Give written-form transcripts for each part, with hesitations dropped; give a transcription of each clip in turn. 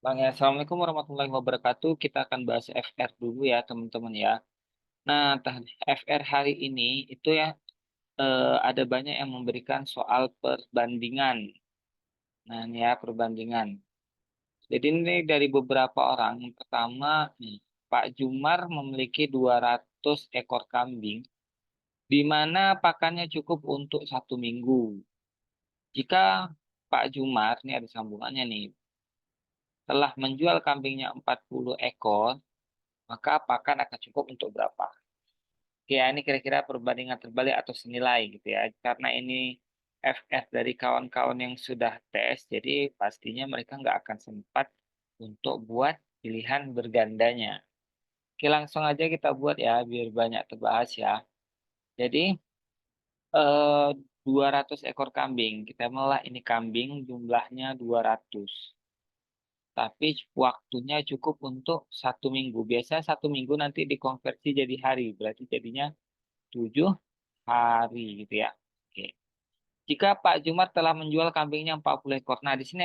Bang ya, Assalamualaikum warahmatullahi wabarakatuh. Kita akan bahas FR dulu ya, teman-teman ya. Nah, FR hari ini itu ya ada banyak yang memberikan soal perbandingan. Nah, ini ya perbandingan. Jadi ini dari beberapa orang. Yang pertama, nih, Pak Jumar memiliki 200 ekor kambing, di mana pakannya cukup untuk 1 minggu. Jika Pak Jumar, ini ada sambungannya nih, telah menjual kambingnya 40 ekor, maka pakan akan cukup untuk berapa? Oke, ya, ini kira-kira perbandingan terbalik atau senilai gitu ya. Karena ini FF dari kawan-kawan yang sudah tes, jadi pastinya mereka nggak akan sempat untuk buat pilihan bergandanya. Oke, langsung aja kita buat ya, biar banyak terbahas ya. Jadi, eh, 200 ekor kambing. Kita melah ini kambing, jumlahnya 200. Tapi waktunya cukup untuk 1 minggu. Biasa 1 minggu nanti dikonversi jadi hari. Berarti jadinya 7 hari gitu ya. Oke. Jika Pak Jumar telah menjual kambingnya 40 ekor. Nah, di sini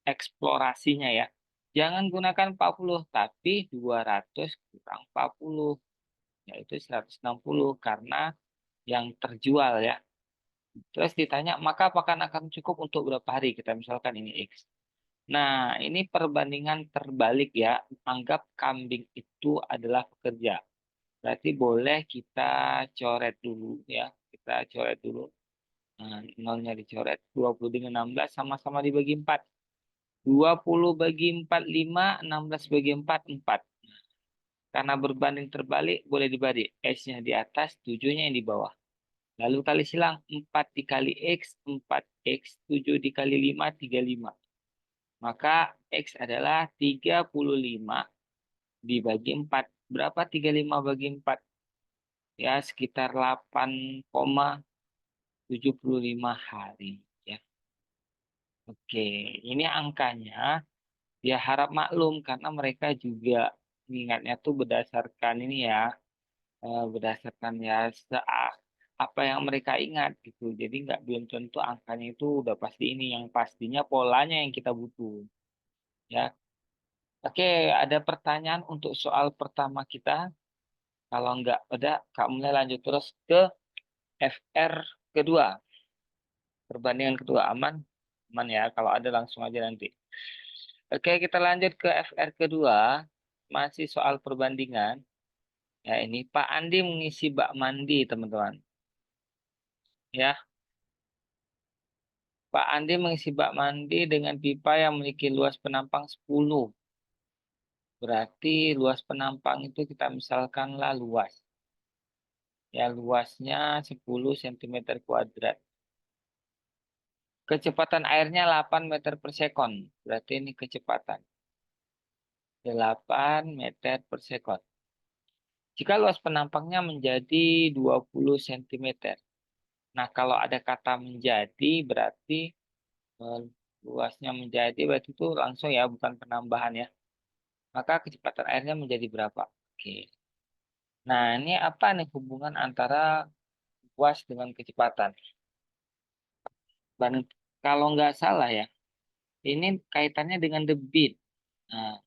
eksplorasinya ya. Jangan gunakan 40, tapi 200 kurang 40, yaitu 160 karena yang terjual ya. Terus ditanya, maka apakah akan cukup untuk berapa hari? Kita misalkan ini X. Nah, ini perbandingan terbalik ya. Anggap kambing itu adalah pekerja. Berarti boleh kita coret dulu ya. Kita coret dulu. Nah, nolnya dicoret. 20 dengan 16 sama-sama dibagi 4. 20 bagi 4, 5. 16 bagi 4, 4. Karena berbanding terbalik, boleh dibagi. S-nya di atas, 7-nya yang di bawah. Lalu kali silang, 4 dikali X, 4X. 7 dikali 5, 35. Maka X adalah 35 dibagi 4. Berapa 35 bagi 4? Ya, sekitar 8,75 hari. Ya. Oke, ini angkanya ya harap maklum karena mereka juga mengingatnya tuh berdasarkan ini ya, berdasarkan ya apa yang mereka ingat gitu. Jadi nggak belum tentu angkanya itu udah pasti ini, yang pastinya polanya yang kita butuh. Ya, oke, ada pertanyaan untuk soal pertama kita. Kalau nggak ada, Kak mulai lanjut terus ke FR kedua. Perbandingan kedua aman, aman ya. Kalau ada langsung aja nanti. Oke, kita lanjut ke FR kedua. Masih soal perbandingan. Ya, ini Pak Andi mengisi bak mandi, teman-teman. Ya, Pak Andi mengisi bak mandi dengan pipa yang memiliki luas penampang 10. Berarti luas penampang itu kita misalkanlah luas. Ya, luasnya 10 cm kuadrat. Kecepatan airnya 8 meter per sekon. Berarti ini kecepatan. 8 meter per sekon. Jika luas penampangnya menjadi 20 cm. Nah, kalau ada kata menjadi berarti eh, luasnya menjadi berarti itu langsung ya, bukan penambahan ya. Maka kecepatan airnya menjadi berapa? Oke. Nah, ini apa nih hubungan antara luas dengan kecepatan? Dan kalau nggak salah ya, ini kaitannya dengan debit. Nah,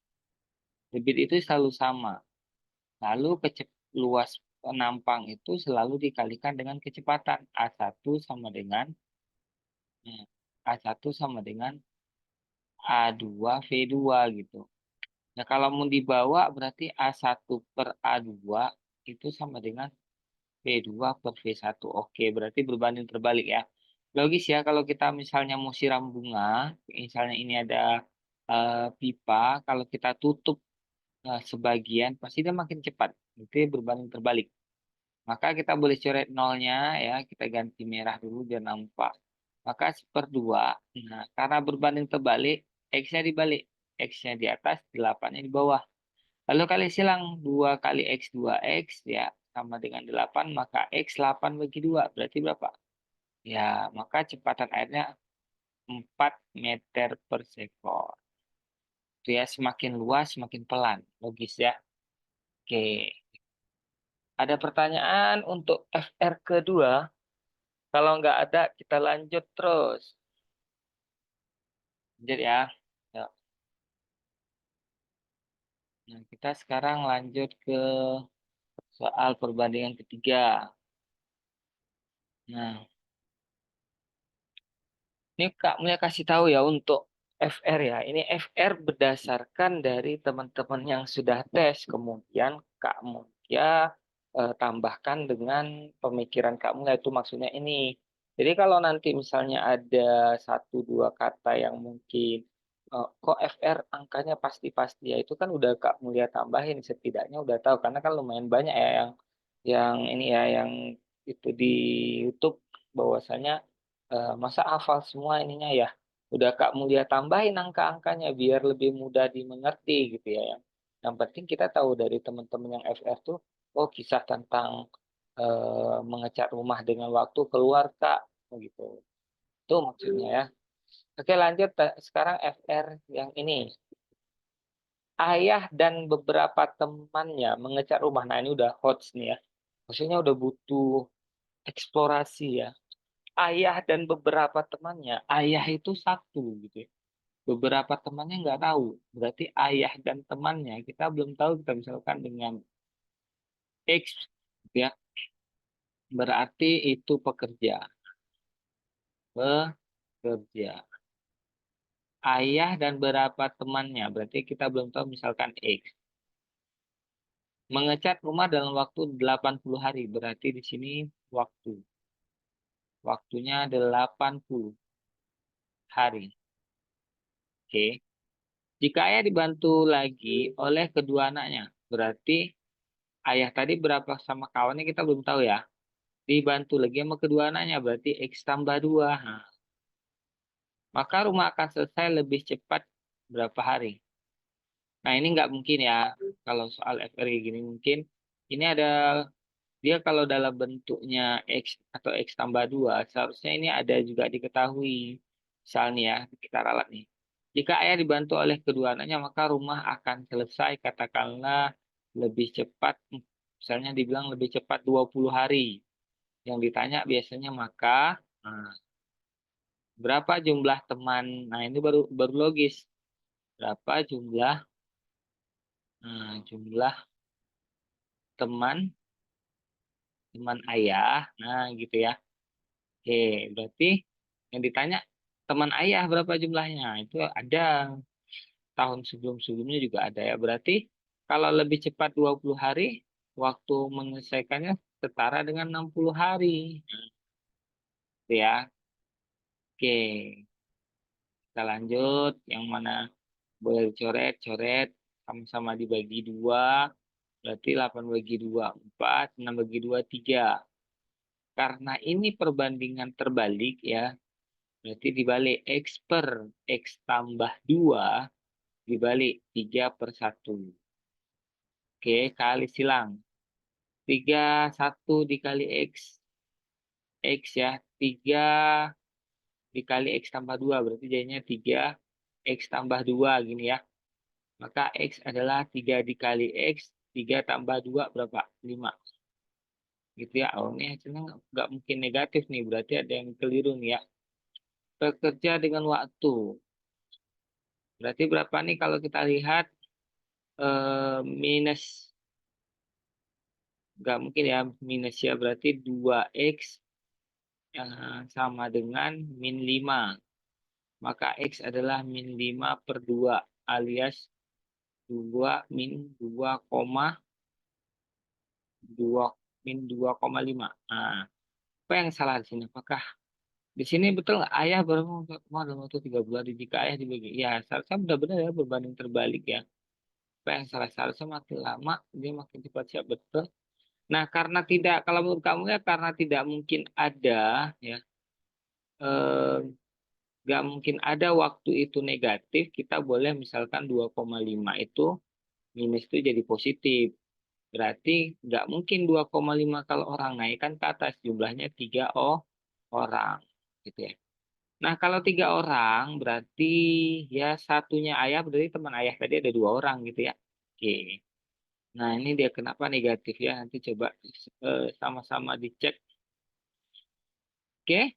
debit itu selalu sama. Lalu luas penampang itu selalu dikalikan dengan kecepatan. A1 sama dengan A1 sama dengan A2 V2 gitu. Nah, kalau mau dibawa berarti A1 per A2 itu sama dengan V2 per V1. Oke, berarti berbanding terbalik ya. Logis ya kalau kita misalnya mau siram bunga, misalnya ini ada pipa, kalau kita tutup sebagian, pasti dia makin cepat. Itu berbanding terbalik. Maka kita boleh coret nolnya ya, kita ganti merah dulu biar nampak. Maka 1/2. Nah, karena berbanding terbalik, X-nya dibalik. X-nya di atas, 8-nya di bawah. Lalu kali silang 2 kali X 2X ya sama dengan 8, maka X 8 bagi 2 berarti berapa? Ya, maka kecepatan airnya 4 meter per sekon. Itu ya, semakin luas semakin pelan. Logis ya. Oke. Ada pertanyaan untuk FR kedua? Kalau nggak ada, kita lanjut terus. Lanjut ya. Ya. Nah, kita sekarang lanjut ke soal perbandingan ketiga. Nah, ini Kak Mulia kasih tahu ya untuk FR ya. Ini FR berdasarkan dari teman-teman yang sudah tes. Kemudian Kak Mulia tambahkan dengan pemikiran Kak Mulia itu maksudnya ini. Jadi kalau nanti misalnya ada satu dua kata yang mungkin kok FR angkanya pasti-pasti ya itu kan udah Kak Mulia tambahin setidaknya udah tahu karena kan lumayan banyak ya yang ini ya yang itu di YouTube bahwasanya masa hafal semua ininya ya. Udah Kak Mulia tambahin angka-angkanya biar lebih mudah dimengerti gitu ya. Yang penting kita tahu dari teman-teman yang FR tuh, oh kisah tentang mengecat rumah dengan waktu keluar Kak, gitu. Itu maksudnya ya. Oke lanjut sekarang FR yang ini. Ayah dan beberapa temannya mengecat rumah. Nah ini udah hot nih ya. Maksudnya udah butuh eksplorasi ya. Ayah dan beberapa temannya, ayah itu satu gitu ya. Beberapa temannya nggak tahu. Berarti ayah dan temannya kita belum tahu kita misalkan dengan X gitu ya. Berarti itu pekerja. Pekerja. Ayah dan beberapa temannya. Berarti kita belum tahu misalkan X. Mengecat rumah dalam waktu 80 hari. Berarti di sini waktu. Waktunya 80 hari. Oke. Jika ayah dibantu lagi oleh kedua anaknya. Berarti ayah tadi berapa sama kawannya kita belum tahu ya. Dibantu lagi sama kedua anaknya berarti X tambah 2. Nah, maka rumah akan selesai lebih cepat berapa hari. Nah ini nggak mungkin ya kalau soal FR kayak gini mungkin ini ada dia kalau dalam bentuknya X atau X tambah 2 seharusnya ini ada juga diketahui. Misalnya ya kita ralat nih. Jika ayah dibantu oleh kedua anaknya maka rumah akan selesai katakanlah lebih cepat misalnya dibilang lebih cepat 20 hari. Yang ditanya biasanya maka nah, berapa jumlah teman? Nah, ini baru baru logis. Berapa jumlah teman teman ayah? Nah, gitu ya. Oke, berarti yang ditanya teman ayah berapa jumlahnya? Itu ada tahun sebelum-sebelumnya juga ada ya. Berarti kalau lebih cepat 20 hari, waktu menyelesaikannya setara dengan 60 hari. Nah, itu ya. Oke, kita lanjut. Yang mana boleh dicoret, coret. Sama-sama dibagi 2. Berarti 8 bagi 2, 4. 6 bagi 2, 3. Karena ini perbandingan terbalik ya. Berarti dibalik X per X tambah 2 dibalik 3 per 1. Oke, kali silang. 1 dikali X. X ya. 3 dikali X tambah 2. Berarti jadinya 3 X tambah 2 gini ya. Maka X adalah 3 dikali X. 3 tambah 2 berapa? 5. Gitu ya. Oh, ini hasilnya nggak mungkin negatif nih. Berarti ada yang keliru nih ya. Bekerja dengan waktu. Berarti berapa nih kalau kita lihat minus. Nggak mungkin ya minus ya. Berarti 2X sama dengan min 5. Maka X adalah min 5 per 2 alias 2 min 2,2 min 2,5. Nah, apa yang salah di sini? Apakah di sini betul nggak ayah baru mau dalam waktu 3 bulan jika ayah dibagi? Ya, seharusnya benar-benar ya berbanding terbalik ya. Apa yang salah? Seharusnya makin lama dia makin cepat siap betul. Nah, karena tidak, kalau menurut kamu ya karena tidak mungkin ada ya, eh, nggak mungkin ada waktu itu negatif, kita boleh misalkan 2,5 itu minus itu jadi positif. Berarti nggak mungkin 2,5 kalau orang naik kan ke atas jumlahnya 3 orang gitu ya. Nah, kalau 3 orang berarti ya satunya ayah berarti teman ayah tadi ada 2 orang gitu ya. Oke. Nah, ini dia kenapa negatif ya. Nanti coba sama-sama dicek. Oke.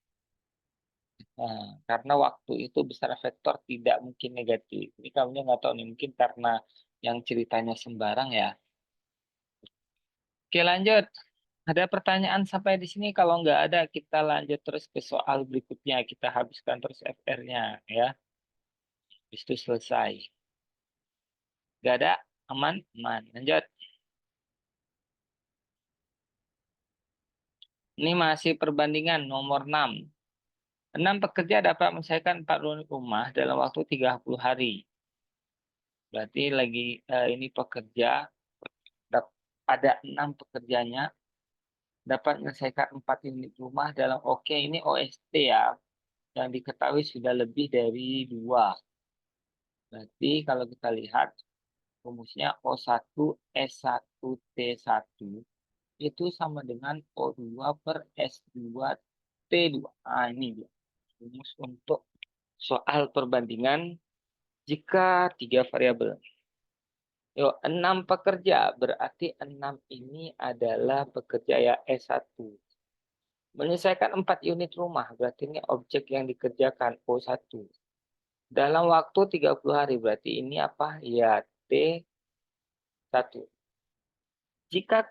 Nah, karena waktu itu besar vektor tidak mungkin negatif. Ini kamunya nggak tahu nih. Mungkin karena yang ceritanya sembarang ya. Oke, lanjut. Ada pertanyaan sampai di sini? Kalau nggak ada, kita lanjut terus ke soal berikutnya. Kita habiskan terus FR-nya ya. Habis itu selesai. Nggak ada? Aman? Aman. Lanjut. Ini masih perbandingan nomor 6. 6 pekerja dapat menyelesaikan 4 unit rumah dalam waktu 30 hari. Berarti lagi ini pekerja, ada 6 pekerjanya dapat menyelesaikan 4 unit rumah dalam, oke, ini OST ya, yang diketahui sudah lebih dari 2. Berarti kalau kita lihat rumusnya O1 S1 T1 itu sama dengan O2 per S2 T2. Nah, ini dia rumus untuk soal perbandingan jika 3 variabel. Yuk, 6 pekerja, berarti 6 ini adalah pekerja ya S1. Menyelesaikan 4 unit rumah, berarti ini objek yang dikerjakan O1. Dalam waktu 30 hari, berarti ini apa? Ya, T1. Jika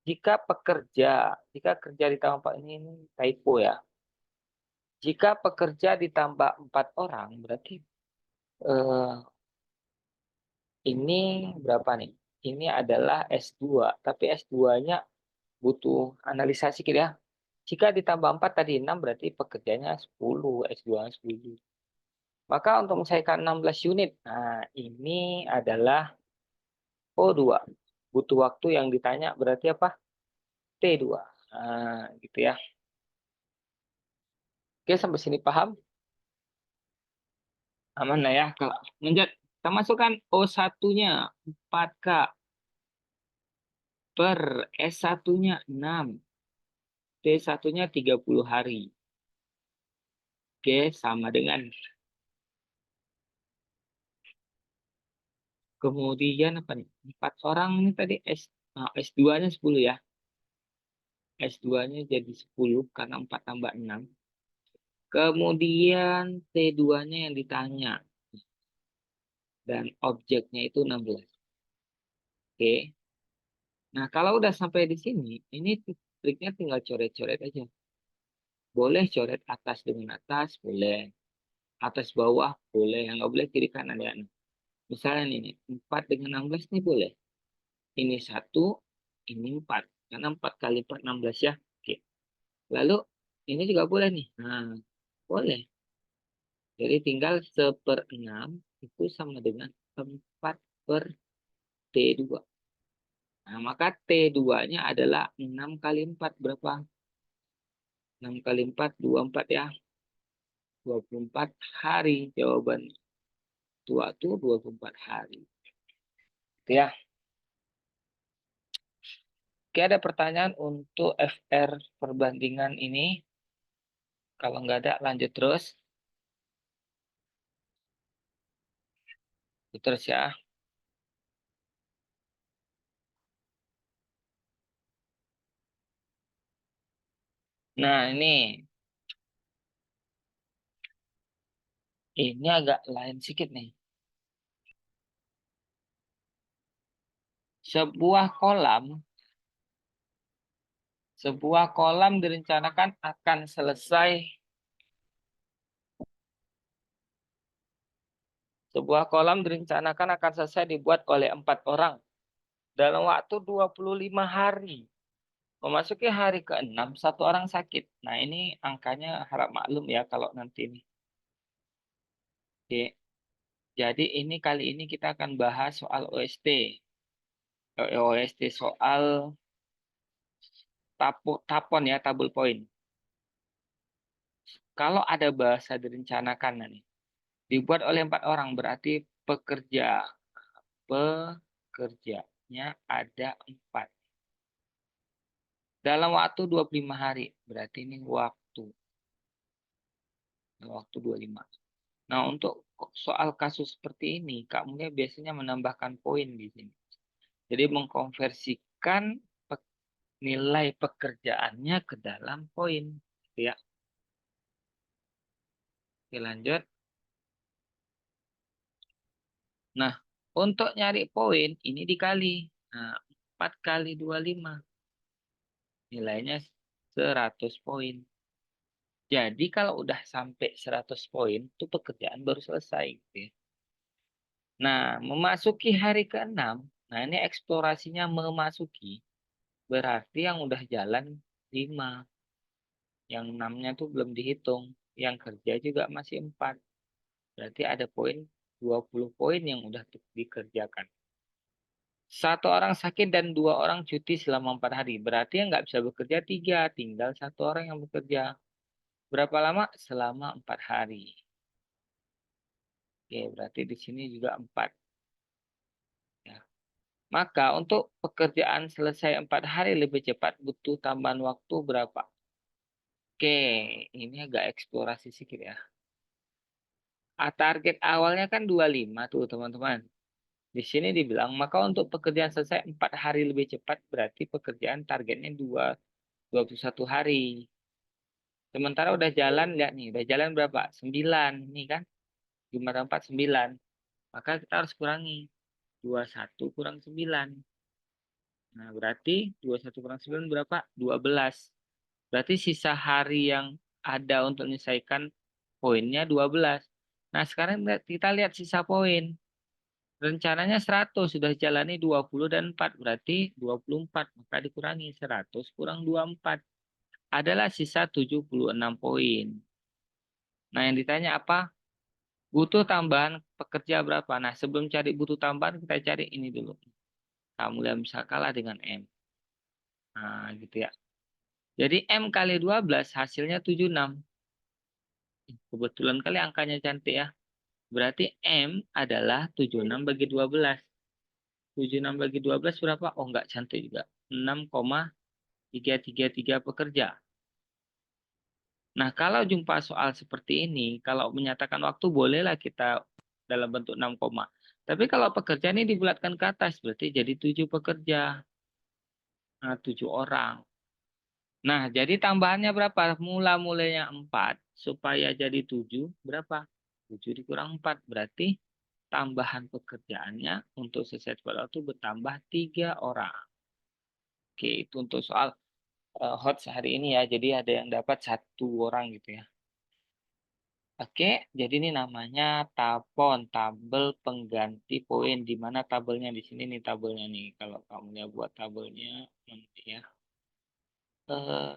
jika kerja ditambah 4 ini typo ya. Jika pekerja ditambah 4 orang, berarti eh, ini berapa nih? Ini adalah S2, tapi S2-nya butuh analisa sedikit ya. Jika ditambah 4 tadi 6, berarti pekerjanya 10, S2-nya 10. Maka untuk menyelesaikan 16 unit, nah ini adalah O2. Butuh waktu yang ditanya berarti apa? T2. Nah, gitu ya. Oke, sampai sini paham? Aman lah ya. Kalau lanjut, kita masukkan O1-nya 4K per S1-nya 6. T1-nya 30 hari. Oke, sama dengan. Kemudian apa nih? 4 orang ini tadi S2-nya 10 ya. S2-nya jadi 10 karena 4 tambah 6. Kemudian T2-nya yang ditanya. Dan objeknya itu 16. Oke. Nah, kalau udah sampai di sini, ini triknya tinggal coret-coret aja. Boleh coret atas dengan atas, boleh. Atas bawah, boleh. Yang nggak boleh kiri kanan ya. Misalnya ini, 4 dengan 16 nih boleh. Ini 1, ini 4. Karena 4 kali 4, 16 ya. Oke. Lalu, ini juga boleh nih. Nah, boleh. Jadi tinggal 1/6 itu sama dengan 4 per T2. Nah, maka T2-nya adalah 6 kali 4. Berapa? 6 kali 4, 24 ya. 24 hari jawaban. Tua tuh 24 hari. Itu ya. Oke, ada pertanyaan untuk FR perbandingan ini. Kalau nggak ada, lanjut terus. Terus ya. Nah, ini agak lain sedikit nih. Sebuah kolam, sebuah kolam direncanakan akan selesai. Sebuah kolam direncanakan akan selesai dibuat oleh 4 orang dalam waktu 25 hari. Memasuki hari ke-6, 1 orang sakit. Nah, ini angkanya harap maklum ya kalau nanti ini. Oke. Jadi ini kali ini kita akan bahas soal OST. OST soal tapon ya, tabel poin. Kalau ada bahasa direncanakan nah nih, dibuat oleh 4 orang berarti pekerjanya ada 4. Dalam waktu 25 hari, berarti ini waktu 25. Nah, untuk soal kasus seperti ini, kamunya biasanya menambahkan poin di sini. Jadi mengkonversikan nilai pekerjaannya ke dalam poin. Ya. Oke, lanjut. Nah, Untuk nyari poin, ini dikali. Nah, 4 kali 25. Nilainya 100 poin. Jadi kalau udah sampai 100 poin, itu pekerjaan baru selesai. Gitu ya. Nah, memasuki hari ke-6, nah ini eksplorasinya memasuki. Berarti yang udah jalan 5. Yang 6-nya tuh belum dihitung. Yang kerja juga masih 4. Berarti ada poin 20 poin yang udah dikerjakan. Satu orang sakit dan 2 orang cuti selama 4 hari. Berarti yang nggak bisa bekerja 3. Tinggal 1 orang yang bekerja. Berapa lama? Selama 4 hari. Oke, berarti di sini juga 4. Ya. Maka untuk pekerjaan selesai 4 hari lebih cepat butuh tambahan waktu berapa? Oke, ini agak eksplorasi sedikit ya. Target awalnya kan 25 tuh teman-teman. Di sini dibilang, maka untuk pekerjaan selesai 4 hari lebih cepat, berarti pekerjaan targetnya 21 hari. Sementara udah jalan, lihat nih, udah jalan berapa? 9, nih kan? 5 tambah 4, 9. Maka kita harus kurangi. 21 kurang 9. Nah, berarti 21 kurang 9 berapa? 12. Berarti sisa hari yang ada untuk menyelesaikan poinnya 12. Nah, sekarang kita lihat sisa poin. Rencananya 100, sudah jalani 20 dan 4, berarti 24. Maka dikurangi 100 kurang 24. Adalah sisa 76 poin. Nah, yang ditanya apa? Butuh tambahan pekerja berapa? Nah, sebelum cari butuh tambahan, kita cari ini dulu. Kamu yang bisa kalah dengan M. Nah, gitu ya. Jadi M kali 12 hasilnya 76. Kebetulan kali angkanya cantik ya. Berarti M adalah 76 bagi 12. 76 bagi 12 berapa? Oh, enggak cantik juga. 6,333 pekerja. Nah, kalau jumpa soal seperti ini, kalau menyatakan waktu bolehlah kita dalam bentuk 6 koma. Tapi kalau pekerja ini dibulatkan ke atas, berarti jadi 7 pekerja. Nah, 7 orang. Nah, jadi tambahannya berapa? Mula-mulanya 4, supaya jadi 7, berapa? 7 dikurang 4, berarti tambahan pekerjaannya untuk selesai tepat waktu bertambah 3 orang. Oke, itu untuk soal hot sehari ini ya. Jadi ada yang dapat 1 orang gitu ya. Oke, jadi ini namanya tabon, tabel pengganti poin. Di mana tabelnya di sini nih tabelnya nih. Kalau kamu ya buat tabelnya nanti ya.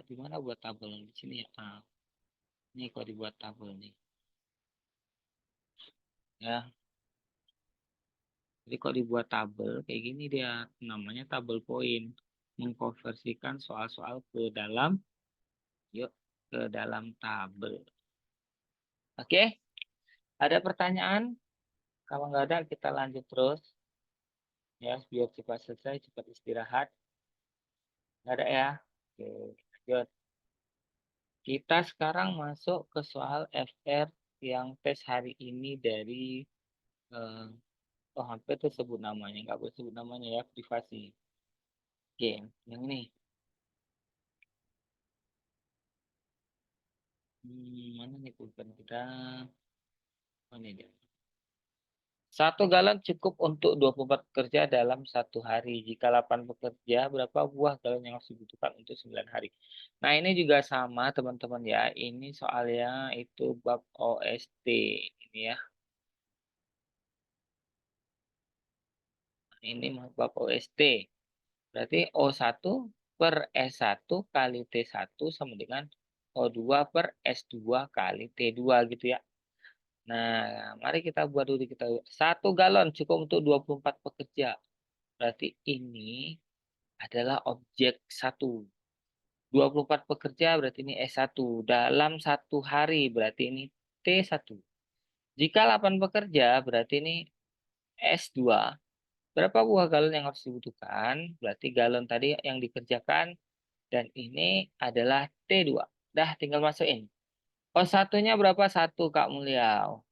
Di mana buat tabel di sini ya? Ini kok dibuat tabel nih. Ya, jadi kok dibuat tabel kayak gini dia. Namanya tabel poin. Mengkonversikan soal-soal ke dalam, yuk, ke dalam tabel. Oke, ada pertanyaan? Kalau nggak ada, kita lanjut terus. Ya, biar cepat selesai, cepat istirahat. Nggak ada ya? Oke, lanjut. Kita sekarang masuk ke soal FR yang tes hari ini dari, eh, oh hampir tersebut namanya. Nggak boleh sebut namanya ya, privasi. Oke, yang ini. Mana nih pulpen kita? Oh, ini dia. 1 galon cukup untuk 24 pekerja dalam 1 hari. Jika 8 pekerja, berapa buah galon yang harus dibutuhkan untuk 9 hari? Nah, ini juga sama, teman-teman ya. Ini soalnya itu bab OST. Ini ya. Ini bab OST. Berarti O1 per S1 kali T1 sama dengan O2 per S2 kali T2 gitu ya. Nah, mari kita buat dulu kita. 1 galon cukup untuk 24 pekerja. Berarti ini adalah objek 1. 24 pekerja berarti ini S1. Dalam 1 hari berarti ini T1. Jika 8 pekerja berarti ini S2. Berapa buah galon yang harus dibutuhkan? Berarti galon tadi yang dikerjakan dan ini adalah T2. Dah tinggal masukin. Oh, satunya berapa? 1 Kak Mulyau.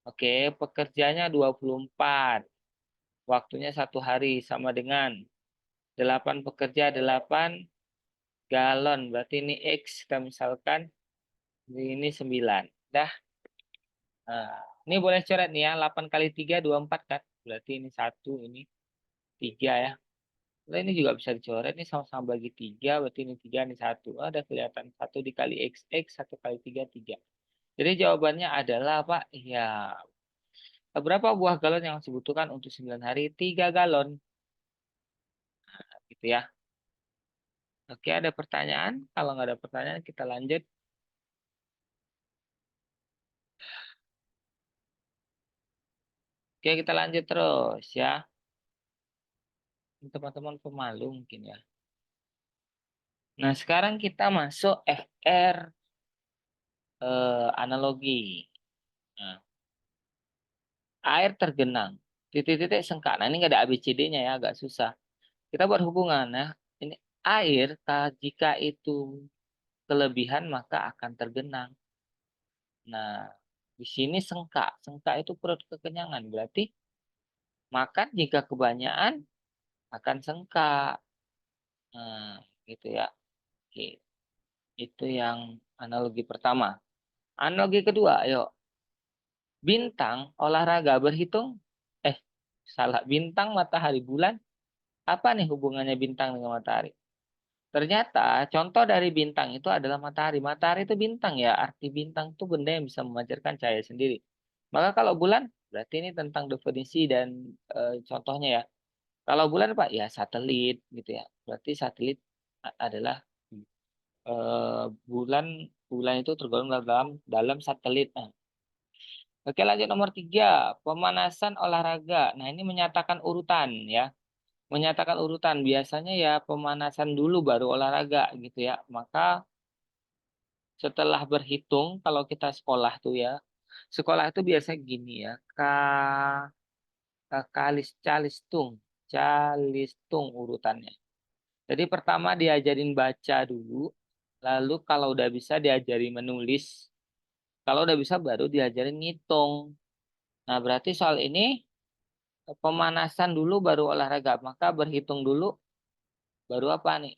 Oke, pekerjanya 24. Waktunya 1 hari sama dengan 8 pekerja 8 galon. Berarti ini X kita misalkan ini 9. Dah. Nah, ini boleh coret nih ya. 8 kali 3 24 kan. Berarti ini 1, ini 3 ya. Nah, ini juga bisa dicoret. Ini sama-sama bagi 3. Berarti ini 3, ini 1. Ada kelihatan. 1 dikali X, 1 kali 3, 3. Jadi jawabannya adalah apa? Ya, berapa buah galon yang dibutuhkan untuk 9 hari? 3 galon. Gitu ya. Oke, ada pertanyaan? Kalau nggak ada pertanyaan, kita lanjut. Oke, kita lanjut terus ya. Teman-teman pemalu mungkin ya. Nah, sekarang kita masuk FR analogi. Nah, air tergenang. Titik-titik sengkak. Nah, ini nggak ada ABCD-nya ya, agak susah. Kita buat hubungan ya. Ini air, jika itu kelebihan maka akan tergenang. Nah, di sini sengkak. Sengkak itu perut kekenyangan. Berarti makan jika kebanyakan akan sengkak. Nah, gitu ya. Oke, itu yang analogi pertama. Analogi kedua, ayo. Bintang olahraga berhitung. Eh, salah. Bintang, matahari, bulan. Apa nih hubungannya bintang dengan matahari? Ternyata contoh dari bintang itu adalah matahari. Matahari itu bintang ya. Arti bintang itu benda yang bisa memancarkan cahaya sendiri. Maka kalau bulan, berarti ini tentang definisi dan contohnya ya. Kalau bulan Pak, ya satelit gitu ya. Berarti satelit adalah bulan bulan itu tergolong dalam dalam satelit. Nah, oke lanjut nomor 3, pemanasan olahraga. Nah ini menyatakan urutan ya. Menyatakan urutan biasanya ya pemanasan dulu baru olahraga gitu ya. Maka setelah berhitung kalau kita sekolah tuh ya. Sekolah itu biasa gini ya. Calistung. Calistung urutannya. Jadi pertama diajarin baca dulu. Lalu kalau udah bisa diajari menulis. Kalau udah bisa baru diajarin ngitung. Nah, berarti soal ini pemanasan dulu baru olahraga. Maka berhitung dulu baru apa nih?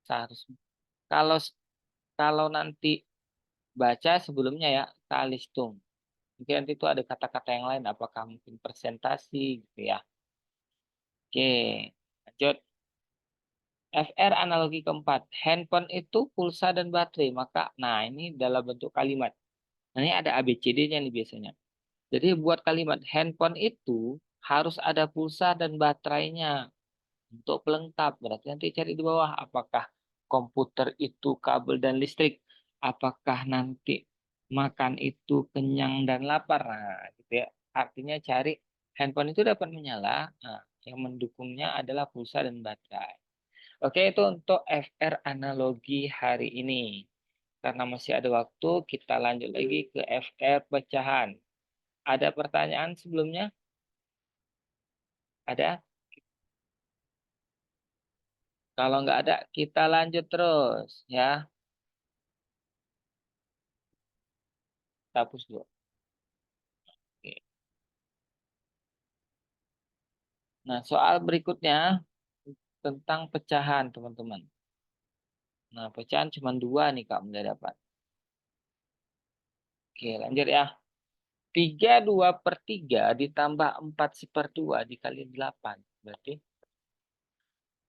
Seharusnya. Kalau kalau nanti baca sebelumnya ya kalistung. Mungkin nanti itu ada kata-kata yang lain. Apakah mungkin presentasi gitu ya. Oke, lanjut. FR analogi keempat. Handphone itu pulsa dan baterai. Maka, nah ini dalam bentuk kalimat. Nah, ini ada ABCD-nya nih biasanya. Jadi buat kalimat handphone itu harus ada pulsa dan baterainya untuk pelengkap. Berarti nanti cari di bawah apakah komputer itu kabel dan listrik. Apakah nanti makan itu kenyang dan lapar. Nah, gitu ya. Artinya cari handphone itu dapat menyala. Nah, yang mendukungnya adalah pulsa dan baterai. Oke, itu untuk FR analogi hari ini. Karena masih ada waktu, kita lanjut lagi ke FR pecahan. Ada pertanyaan sebelumnya? Ada? Kalau nggak ada, kita lanjut terus ya. Kita hapus dulu. Oke. Nah, soal berikutnya tentang pecahan, teman-teman. Nah, pecahan cuma 2 nih, Kak, mulai dapat. Oke, lanjut ya. 32/3 ditambah 4/2 dikali 8. Berarti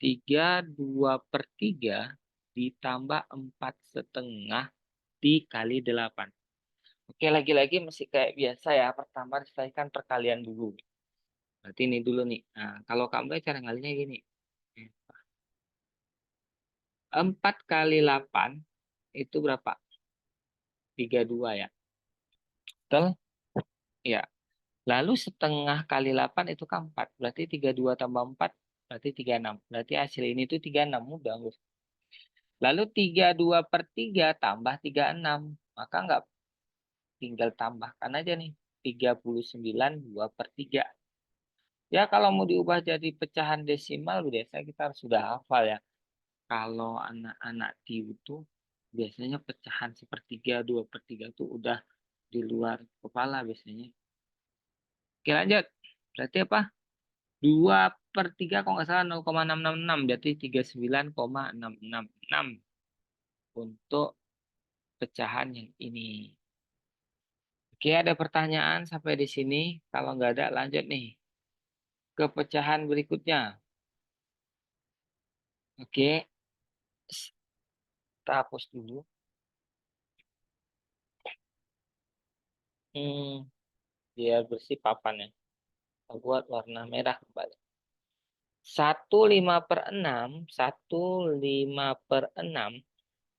32/3 ditambah 4,5 dikali 8. Oke, lagi-lagi masih kayak biasa ya. Pertama diselesaikan perkalian dulu. Berarti ini dulu nih. Nah, kalau kamu cara ngalinya gini. 4 kali 8 itu berapa? 32 ya. Betul? Ya. Lalu setengah kali 8 itu kan 4. Berarti 32 tambah 4 berarti 36. Berarti hasil ini tuh 36. Mudah. Bos. Lalu 32/3 tambah 36. Maka nggak tinggal tambahkan aja nih. 39 2/3. Ya kalau mau diubah jadi pecahan desimal biasa kita harus sudah hafal ya. Kalau anak-anak TIU itu biasanya pecahan 1/3, 2/3 itu udah di luar kepala biasanya. Oke lanjut. Berarti apa? 2/3 kalau nggak salah 0,666. Berarti 39,666 untuk pecahan yang ini. Oke, ada pertanyaan sampai di sini? Kalau nggak ada, lanjut nih ke pecahan berikutnya. Oke, kita hapus dulu. Hmm, biar bersih papannya. Kita buat warna merah kembali. 1/5/6, 1/5/6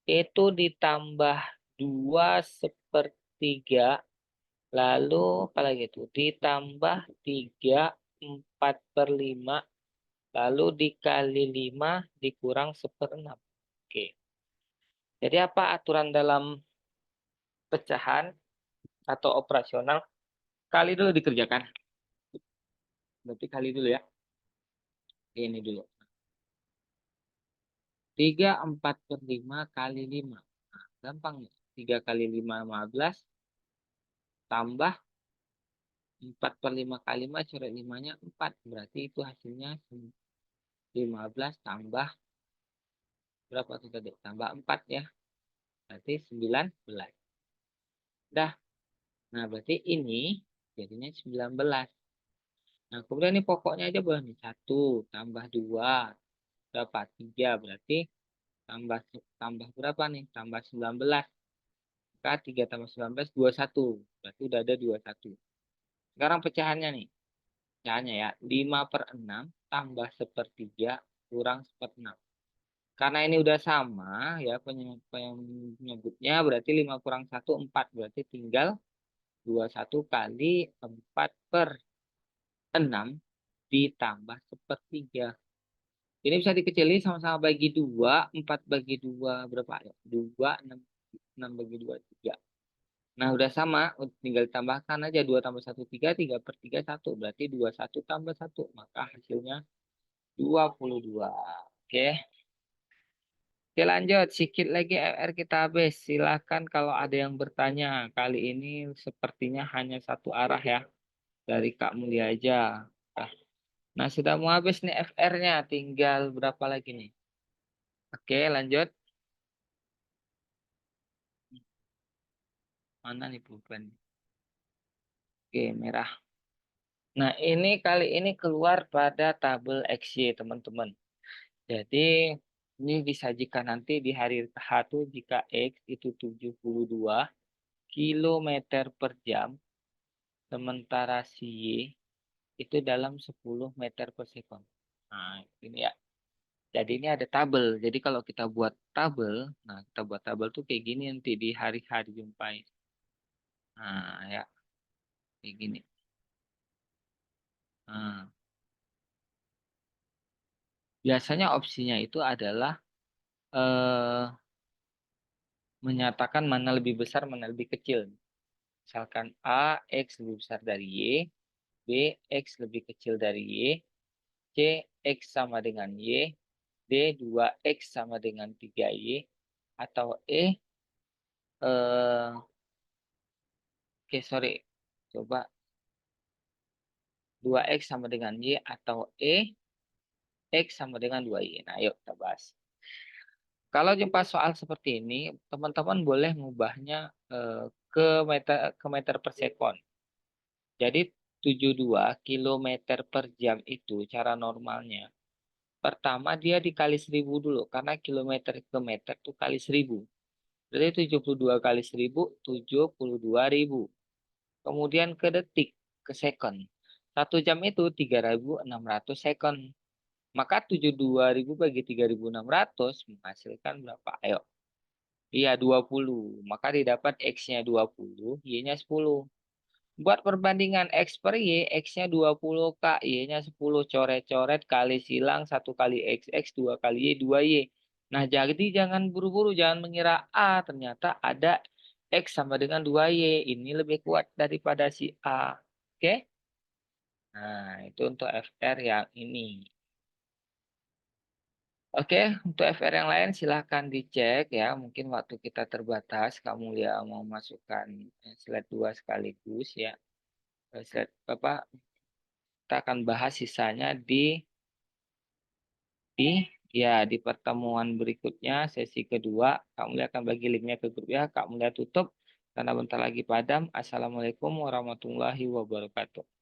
itu ditambah 2/3, lalu apalagi itu ditambah 3/4/5, lalu dikali 5 dikurang 1/6. Oke. Jadi apa aturan dalam pecahan atau operasional? Kali dulu dikerjakan. Berarti kali dulu ya. Ini dulu. 3/4/5 kali 5. Nah, gampang nih. 3 kali 5, 15. Tambah 4/5 kali 5, coret 5-nya 4. Berarti itu hasilnya 15 tambah berapa tuh tadi? Tambah 4 ya. Berarti 19. Dah. Nah, berarti ini jadinya 19. Nah, kemudian ini pokoknya aja boleh nih. 1 tambah 2 berapa? 3. Berarti tambah tambah berapa nih? Tambah 19. Maka 3 tambah 19, 21. Berarti udah ada 21. Sekarang pecahannya nih. Pecahannya ya. 5/6 tambah 1/3 kurang 1/6. Karena ini udah sama ya penyebutnya, berarti 5 kurang 1, 4. Berarti tinggal 21 kali 4/6 ditambah 1/3. Ini bisa dikecilin sama-sama bagi 2. 4 bagi 2 berapa ya? 2, 6, 6 bagi 2, 3. Nah, udah sama. Tinggal ditambahkan aja. 2 tambah 1, 3. 3/3, 1. Berarti 21 tambah 1. Maka hasilnya 22. Oke. Oke, lanjut. Sikit lagi R kita habis. Silakan kalau ada yang bertanya. Kali ini sepertinya hanya satu arah ya. Dari Kak Mulia aja. Nah, nah, sudah mau habis nih FR-nya. Tinggal berapa lagi nih? Oke, lanjut. Mana nih pulpen? Oke, merah. Nah, ini kali ini keluar pada tabel XY, teman-teman. Jadi, ini disajikan nanti di hari H1 jika X itu 72 kilometer per jam, sementara si Y itu dalam 10 meter per sekon. Nah, ini ya. Jadi ini ada tabel. Jadi kalau kita buat tabel, nah kita buat tabel tuh kayak gini nanti di hari-hari jumpai. Nah, ya, kayak gini. Nah, biasanya opsinya itu adalah eh, menyatakan mana lebih besar, mana lebih kecil. Misalkan A, X lebih besar dari Y, B, X lebih kecil dari Y, C, X sama dengan Y, D, 2X sama dengan 3Y, atau oke, sorry, coba 2X sama dengan Y, atau X sama dengan 2Y. Nah, yuk kita bahas. Kalau jumpa soal seperti ini, teman-teman boleh mengubahnya ke meter per sekon. Jadi 72 kilometer per jam itu cara normalnya. Pertama dia dikali 1000 dulu. Karena kilometer ke meter itu kali 1000. Berarti 72 kali 1000, 72.000. Kemudian ke detik, ke second. 1 jam itu 3.600 second. Maka 72.000 bagi 3.600 menghasilkan berapa? Ayo. Iya, 20. Maka didapat X-nya 20, Y-nya 10. Buat perbandingan X per Y, X-nya 20 Kak, Y-nya 10. Coret-coret kali silang, 1 kali X, 2 kali Y, 2Y. Nah, jadi jangan buru-buru, jangan mengira A. Ternyata ada X sama dengan 2Y. Ini lebih kuat daripada si A. Oke? Nah, itu untuk FR yang ini. Oke, untuk FR yang lain silahkan dicek ya. Mungkin waktu kita terbatas, kamu ya mau masukkan slide 2 sekaligus ya. Slide apa? Kita akan bahas sisanya di di pertemuan berikutnya sesi kedua. Kak Mulia akan bagi linknya ke grup ya. Kak Mulia tutup. karena bentar lagi padam. Assalamualaikum warahmatullahi wabarakatuh.